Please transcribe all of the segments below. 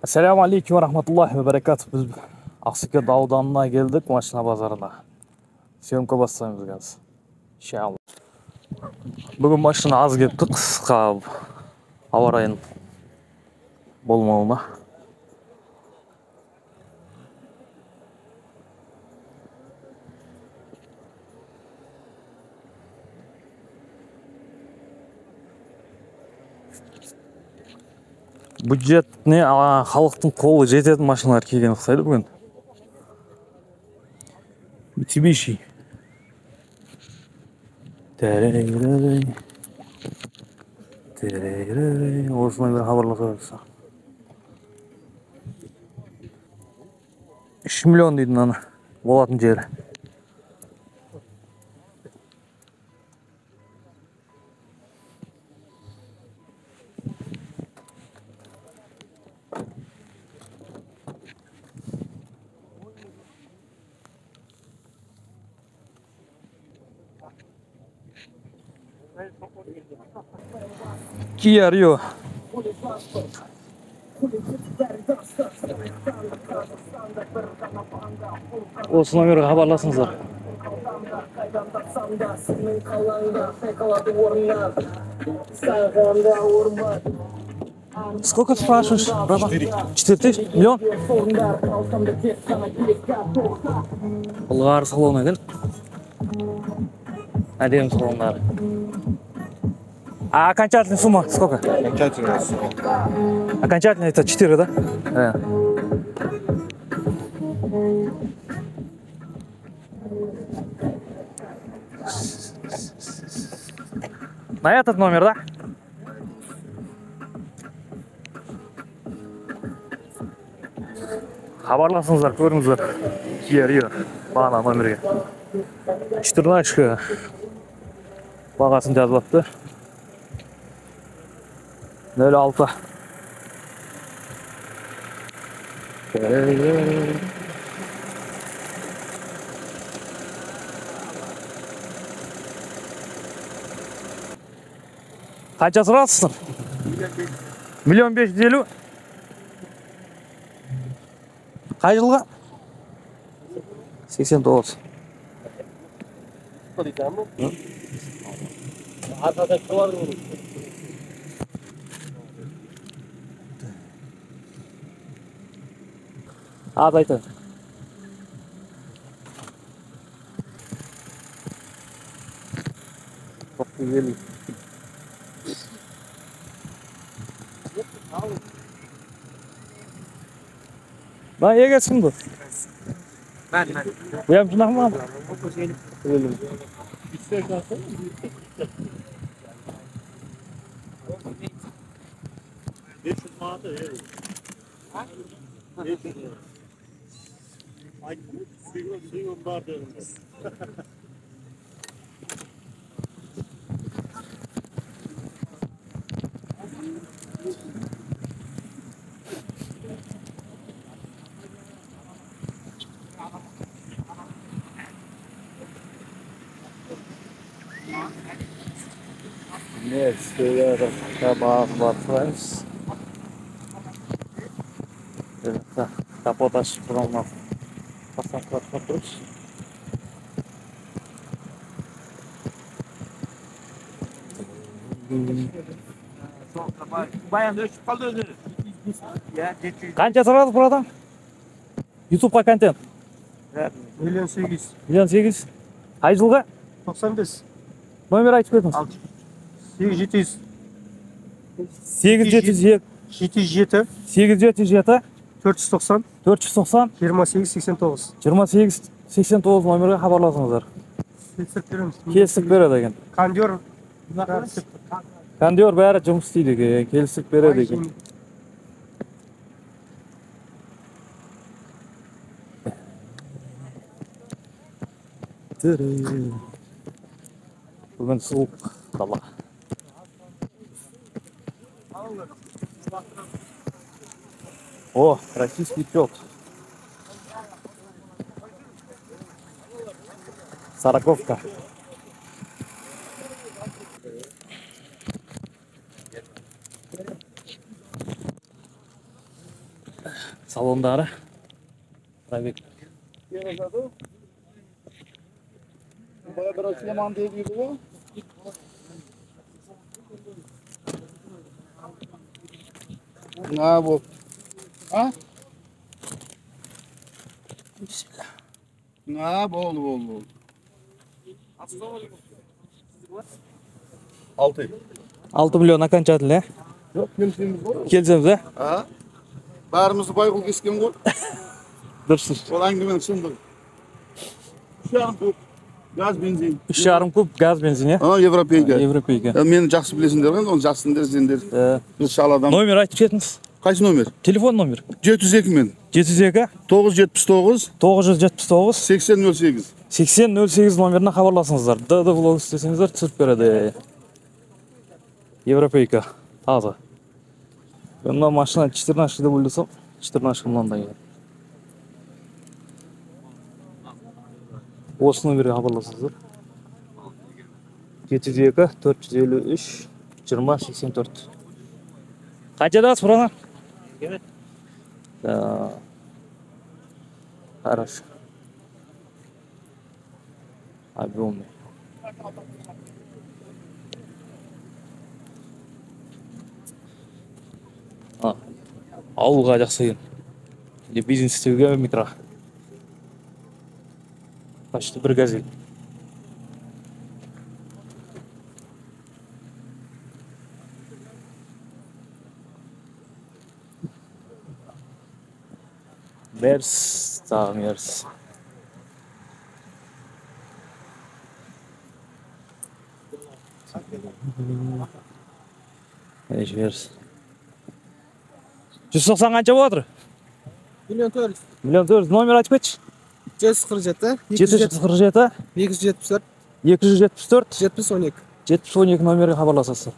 Assalamu alaikum wa rahmatullahi wa barakatuh. Biz Ақсүйекет ауданына келдік, машина базарына. Съемка бастаймыз қазір. İnşallah. Бүгін машина аз кетті, қысқа ауа райының болмауына. Бюджетіне халықтың қолы жететін машиналар келген ұқсайды бүгін. Mitsubishi. Осылай бір хабарласа берсе. 3 миллион дейді мынаны болатын жері. Kia Rio. Осы номерге хабарласыңыздар. Сколько спрашиваешь, браба? 4 тысяч? Миллион? Бұлғар салон екен. Әдем салондар. А окончательная сумма сколько? Окончательная сумма. Окончательно это 4, да? На этот номер, да? Хабарласыңыздар, көріңіздер. Kia Rio бағана номерге. 14 бағасын жазылыпты. 06. Қанша сұрасыздар? 1.550.000. Қай жылға? 89. Az aytın. Çok güzel. Ben iyi geçsin bu. Ben. Bu yapımcılar mı abi? Evet, şöyle bakıyoruz. Evet, kapot açık olmaz. Pasaklar kapatırız. Bayan ölçüp kaldı özünü. Qancha so'radi buradan? YouTube'ga kontent. 1.800.000. 1.800.000. Qay yilga? 95. Nomer aytib berіңіз. 8700. 8707 707. 877 490. 490 2889. 2889 номерге хабарласыңыздар. Kesip береміз. Келісіп береді екен. Кондер. Кондер бәрі жұмыс істейді екен, келісіп береді екен. Бүгін суық дала. О, российский пёк. Сороковка. Salondары. Пробег. Ha bu. Ha? Ha bol. 6. 6 milyona qancha aytildi? Yok kelishimiz bor. Kelsamiz, ha? Ha? Barimizni Bayg'ul kesgan qo'y. Dursiz. Ol angimani tushundim. Shu ham ko'p gaz benzin. 3,5 kub gaz benzin, ya? Ha, Yevropeyga. Yevropeyga. Meni yaxshi bilasizlar, onu yaxshisindir, sendir. Biz shaladan. Nomer aytib ketmiz. Qaysi nomer? Telefon nomer. 702 men. 702 979 979 8008. 8008 nomerine xabarlasingizlar. DD vlog istesingizlar tushirib beradi. Yevropeyka. Toza. Bundan mashina 14 deb o'ylasam, 14 mingdan keladi. O'z nomerga xabarlasingizlar. 702 453 20 84. Qanchadasiz, birodar? Да. Хорошо. Объемный. Ауылға жақсы екен. Или бизнес істеуге микро. Почти бір газель. Мерс, тағы мерс. Неше мерс. 190 қанша болып отыр? 1.400.000. 1.400.000 номер айтып кетші. 747, 747 274, 274 7012. 7012 номерге хабарласасыздар.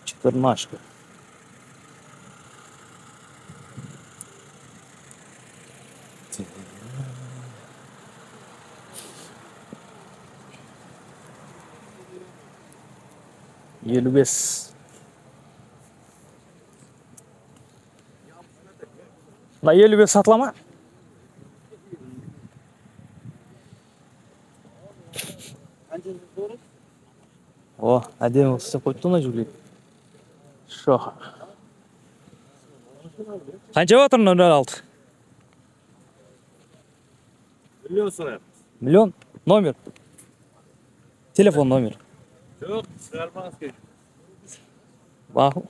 14. Елу бес. Мына елу бес сатыла ма? О, әдемі істеп қойыпты мына жүгірейді. Шоқ. Қанша отыр 06? Миллион сұрайық. Миллион? Номер? Телефон номер? Жоқ, шығармаңыз керек. Мақұл.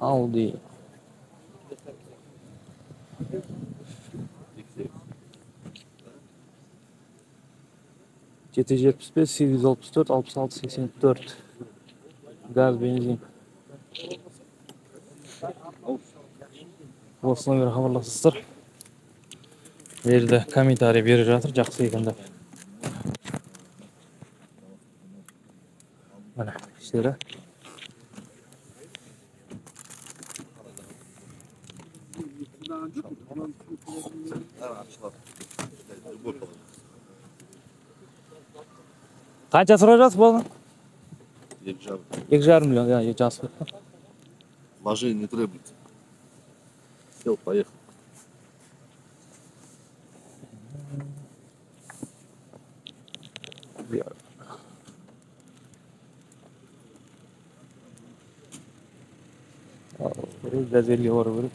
Audi. Жеті жүз жетпіс бес, 864, 66, 84. Gaz, benzin. Осы номер хабарласыздар. Берді комментарий беріп жатыр, жақсы екен деп. Міне, іштері. Қанша сұрап жатсыз болған? 2,5 миллион, я жазып кетті. Вложение не требуется. Сел, поехал. Газельге бару керек.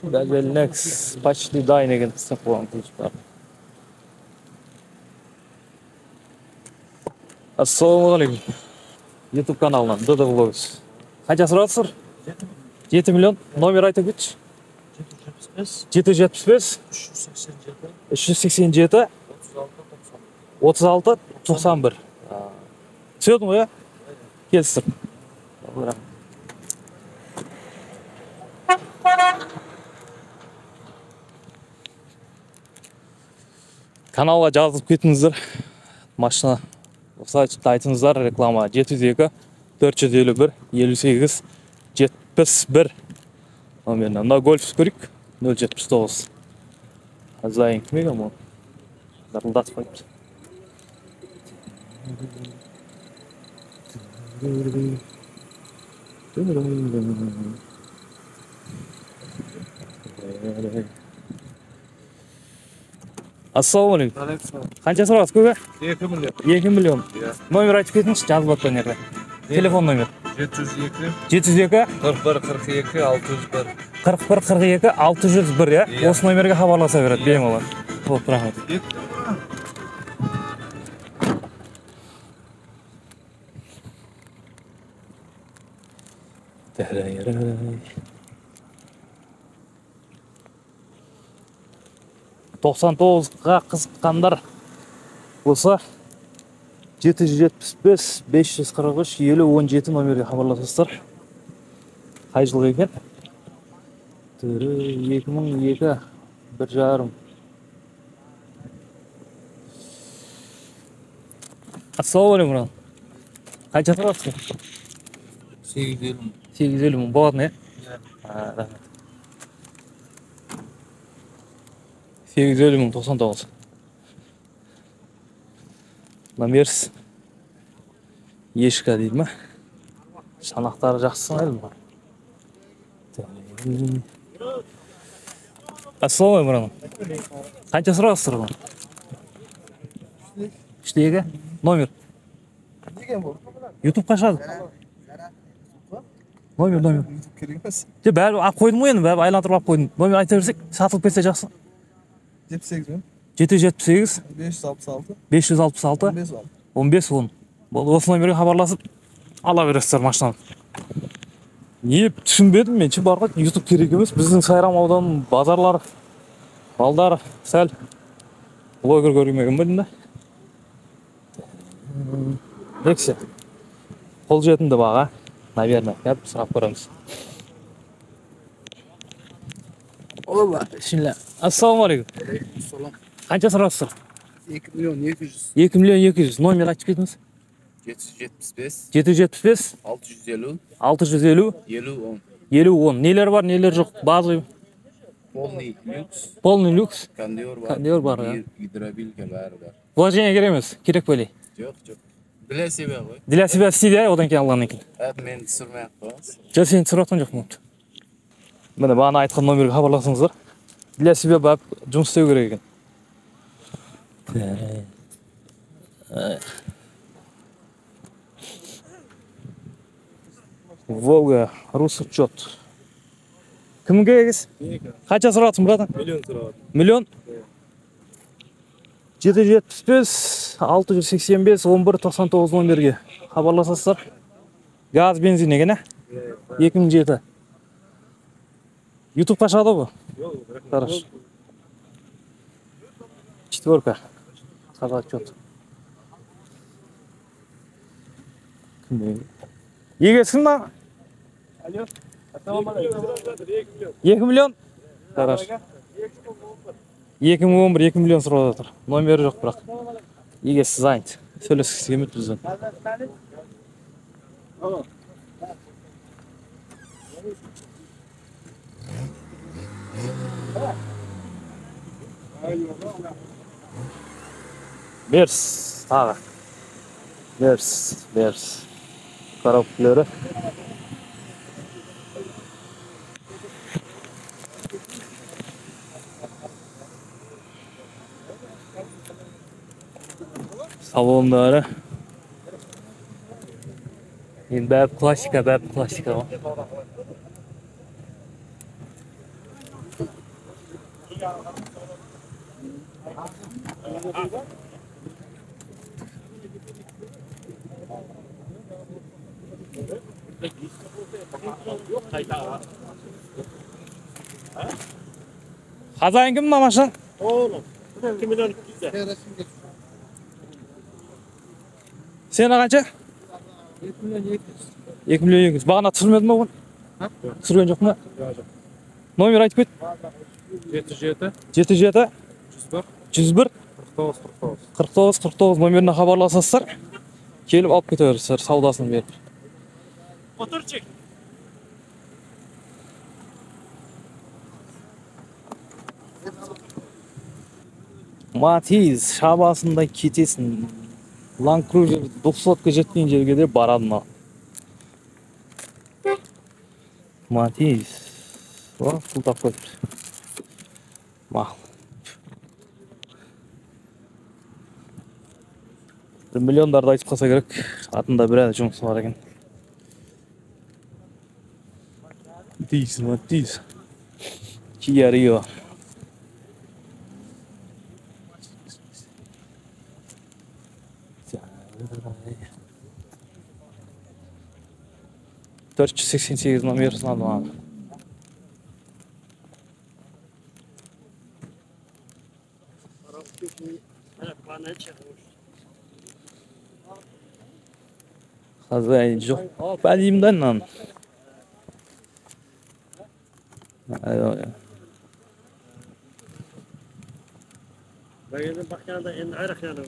Газель Next почти дайын екен істеп қойған ключтар. Ассалаумағалейкум. YouTube каналынан DD Vlogs. Қанша сұратсыздар? 7 миллион. Номер айтып кетші. 775 387 36 91. Түседі ғой, келістір. Каналға жазылып кетіңіздер. Машина айтыңыздар, реклама 702 451 58 71 номеріне. Мына гольф көрейік. 079. Хозяин кім екен бұл? Зырылдатып қойыпты. Ассалаумағалейкум. Қанша сұрағыз көке? 2 milyon. 2 миллион. Номер айтып кетіңізші, жазып жатқан жерде. Телефон номер. 702 702 41 42 601. 41 42 601 ya. Осы номерге хабарласа береді, беймалар. Болды, рахмет. ға қызыққандар болса 775 543 50 17 номерге хабарласасыздар. Қай жылғы екен? 2002 бір жарым. Ассалаумағалейкум. Қанша тұрасың? 850. 850 мың болатын, е? Рахмет. 850 мың 99. Номерс ешкі дейді ма? Шанақтары жақсысын әлі бар. Ассалаумағалейкум. Қанша сұрағыз тұрған? Үштегі? Номер? Ютуб қашады? Номер. Керек емес. Бәрі ап қойдым ғой енді, бәрі айландырып ап қойдым. Номер айта берсек, сатылып кетсе жақсы. 78 мен. 778 566 566 15 10. Осы номерге хабарласып ала бересіздер машинаны. Не түсінбедім мен, барға ютуб керек емес. Біздің Сайрам ауданының базарлары, балдар сәл блогер көрмеген бөлім да. Лексе, қол жетімді баға, наверное, сұрап көреміз. Ola. Şimdi, assalamualaikum. Salam. Қанша сұрағызсыз? 2 milyon 200. 2 миллион 200. Номер айтып кетіңіз. 775 775 650 650 50 10. 50-10. Neler var, neler yok? Bazı Полный люкс. полный люкс. Кондер бар. Кондер бар, ja. Гидробилка бәрі бар. Вложение керек емес, керек бөлей. Жоқ. Для себя ғой. Для себя істейді, одан кейін алғаннан кейін. Мен түсірмей-ақ қоясыз. Жоқ, сен түсіріп жатқан жоқпын. Міне бағана айтқан номерге хабарласыңыздар. Для себя барып жұмыс істеу керек екен. Волга, Русучет. Кімге егіз? Қанша сұрағатсың, братан? Миллион тұрады. Миллион? 775 685 11 99 номерге хабарласасыздар. Газ, бензин екен, ә? 2007. Ютубқа шығады ғой? Хорошо. 4. Сағат отчет. Егесің ба? Алло. 2 миллион? Хорошо. 2011 2 миллион сұрап жатыр. Номері жоқ бірақ. Егесі занят. Сөйлескісі келмейді бізден. Берс, тағы. Берс. Коробкілері. Salondары. Енді бәрі классика ғой. Хозяин кім мына машина? Oğlum. 2 milyon 200. Сені қанша? 2 milyon 200. 2 миллион 200. Бағана түсірмедің ба оны? Түсірген жоқ па? Номер айтып кет. 77 77 101 101 49 номеріне хабарласасыздар. Келіп алып кете бересіздер, саудасын беріп. Otur çek. Matiz şabasında кетесің. Land Cruiser 90-ға жеткен жерге де барадым. Matiz. О, пул тапып қойды. Мақұл. 1 миллиондарды айтып қалса керек. Атында бір әлі жұмысы бар екен. Matiz. Kia Rio. Dört yüz seksen sekiz numarasını aldım abi. Hazır yok. Ben diyeyim lan. Bagajın bakyanında en ayrık yanı var.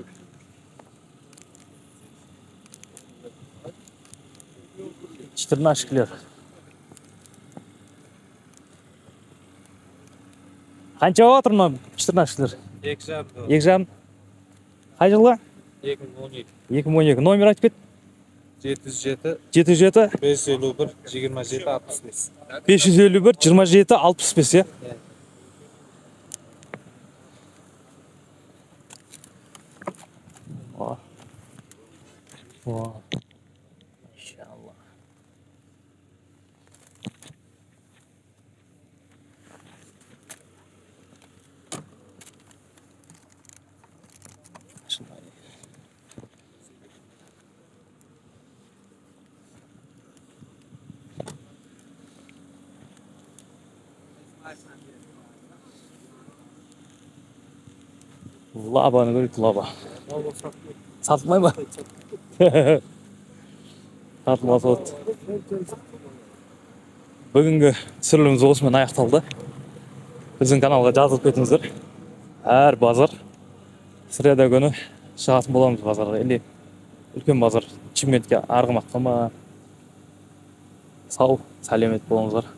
Çıtırnaşıklar. Qancha oturma çıtırnaşıklar? Ekjam. Qay жылғы? 2017. 2012. Номер айтып кет. 707 707 551 27 65. 551 27 65 ya. Oh. Oh. İnşallah. Labani koyduk laba. Satılmay mı? Satılmasa oldu. Бүгінгі түсіріліміміз осымен аяқталды. Біздің каналға жазылып кетіңіздер. Әр базар среда күні шығатын боламыз базарға. Или үлкен базар Чимкентке Арғымаққа ма. Сау, сәлемет болыңыздар.